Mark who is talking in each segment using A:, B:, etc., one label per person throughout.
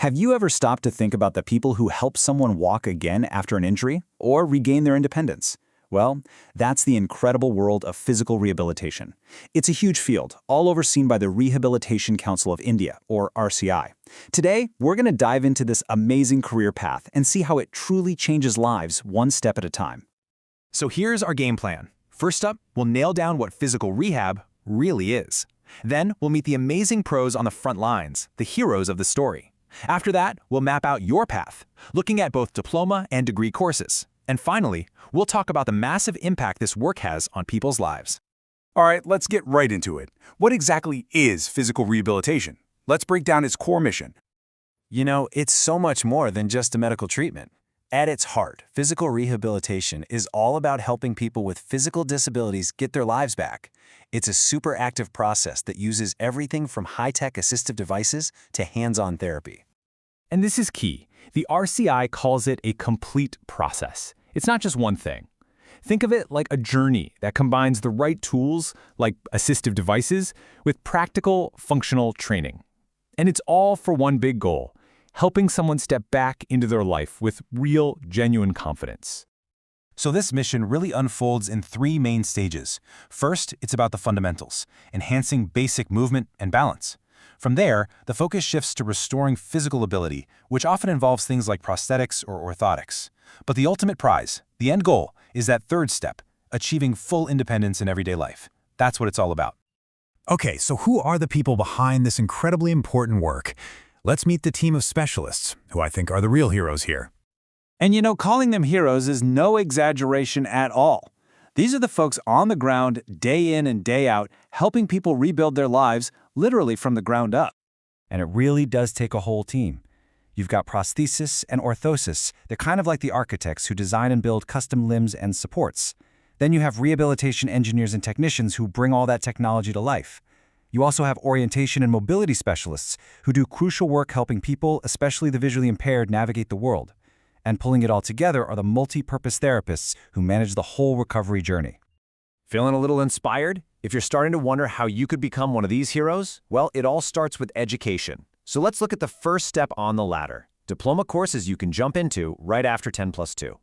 A: Have you ever stopped to think about the people who help someone walk again after an injury or regain their independence? Well, that's the incredible world of physical rehabilitation. It's a huge field, all overseen by the Rehabilitation Council of India, or RCI. Today, we're going to dive into this amazing career path and see how it truly changes lives one step at a time.
B: So here's our game plan. First up, we'll nail down what physical rehab really is. Then we'll meet the amazing pros on the front lines, the heroes of the story. After that, we'll map out your path, looking at both diploma and degree courses. And finally, we'll talk about the massive impact this work has on people's lives.
C: All right, let's get right into it. What exactly is physical rehabilitation? Let's break down its core mission.
D: You know, it's so much more than just a medical treatment. At its heart, physical rehabilitation is all about helping people with physical disabilities get their lives back. It's a super active process that uses everything from high-tech assistive devices to hands-on therapy.
B: And this is key. The RCI calls it a complete process. It's not just one thing. Think of it like a journey that combines the right tools, like assistive devices, with practical, functional training. And it's all for one big goal: helping someone step back into their life with real, genuine confidence.
E: So this mission really unfolds in three main stages. First, it's about the fundamentals, enhancing basic movement and balance. From there, the focus shifts to restoring physical ability, which often involves things like prosthetics or orthotics. But the ultimate prize, the end goal, is that third step, achieving full independence in everyday life. That's what it's all about.
F: Okay, so who are the people behind this incredibly important work? Let's meet the team of specialists, who I think are the real heroes here.
A: And you know, calling them heroes is no exaggeration at all. These are the folks on the ground, day in and day out, helping people rebuild their lives, literally from the ground up.
D: And it really does take a whole team. You've got prosthesis and orthosis. They're kind of like the architects who design and build custom limbs and supports. Then you have rehabilitation engineers and technicians who bring all that technology to life. You also have orientation and mobility specialists who do crucial work helping people, especially the visually impaired, navigate the world. And pulling it all together are the multi-purpose therapists who manage the whole recovery journey.
B: Feeling a little inspired? If you're starting to wonder how you could become one of these heroes, well, it all starts with education. So let's look at the first step on the ladder: diploma courses you can jump into right after 10+2.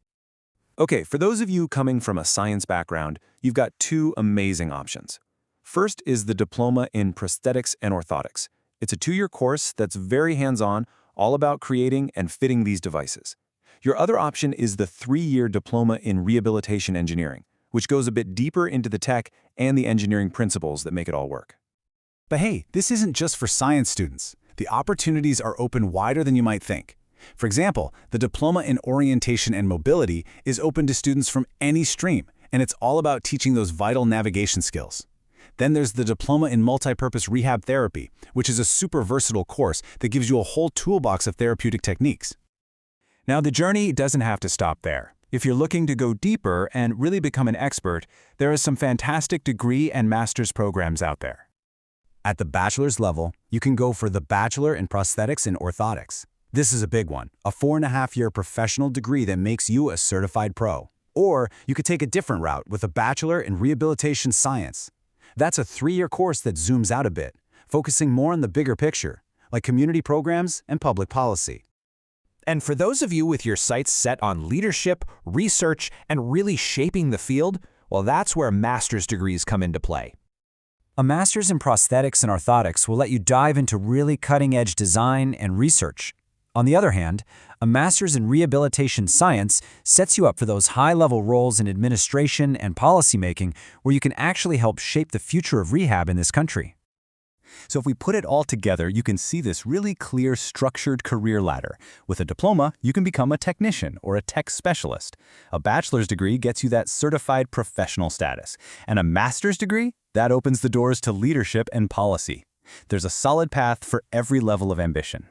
A: Okay, for those of you coming from a science background, you've got two amazing options. First is the Diploma in Prosthetics and Orthotics. It's a 2-year course that's very hands-on, all about creating and fitting these devices. Your other option is the 3-year Diploma in Rehabilitation Engineering, which goes a bit deeper into the tech and the engineering principles that make it all work.
F: But hey, this isn't just for science students. The opportunities are open wider than you might think. For example, the Diploma in Orientation and Mobility is open to students from any stream, and it's all about teaching those vital navigation skills. Then there's the Diploma in Multipurpose Rehab Therapy, which is a super versatile course that gives you a whole toolbox of therapeutic techniques.
A: Now, the journey doesn't have to stop there. If you're looking to go deeper and really become an expert, there are some fantastic degree and master's programs out there.
F: At the bachelor's level, you can go for the Bachelor in Prosthetics and Orthotics. This is a big one, a 4.5-year professional degree that makes you a certified pro. Or you could take a different route with a Bachelor in Rehabilitation Science. That's a 3-year course that zooms out a bit, focusing more on the bigger picture, like community programs and public policy.
B: And for those of you with your sights set on leadership, research, and really shaping the field, well, that's where master's degrees come into play.
D: A master's in prosthetics and orthotics will let you dive into really cutting-edge design and research. On the other hand, a master's in rehabilitation science sets you up for those high-level roles in administration and policymaking where you can actually help shape the future of rehab in this country.
A: So if we put it all together, you can see this really clear, structured career ladder. With a diploma, you can become a technician or a tech specialist. A bachelor's degree gets you that certified professional status. And a master's degree? That opens the doors to leadership and policy. There's a solid path for every level of ambition.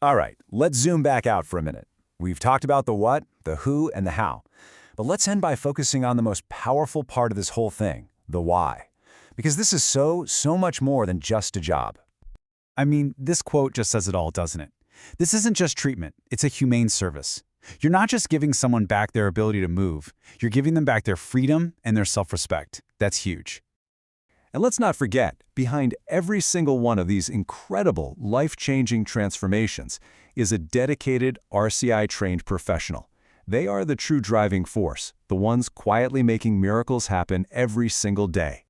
A: All right, let's zoom back out for a minute. We've talked about the what, the who, and the how. But let's end by focusing on the most powerful part of this whole thing, the why. Because this is so much more than just a job. I mean, this quote just says it all, doesn't it? This isn't just treatment, it's a humane service. You're not just giving someone back their ability to move, you're giving them back their freedom and their self-respect. That's huge.
F: And let's not forget, behind every single one of these incredible, life-changing transformations is a dedicated RCI-trained professional. They are the true driving force, the ones quietly making miracles happen every single day.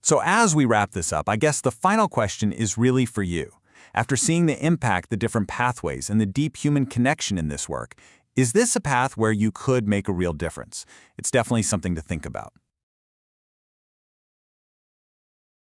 A: So as we wrap this up, I guess the final question is really for you. After seeing the impact, the different pathways, and the deep human connection in this work, is this a path where you could make a real difference? It's definitely something to think about.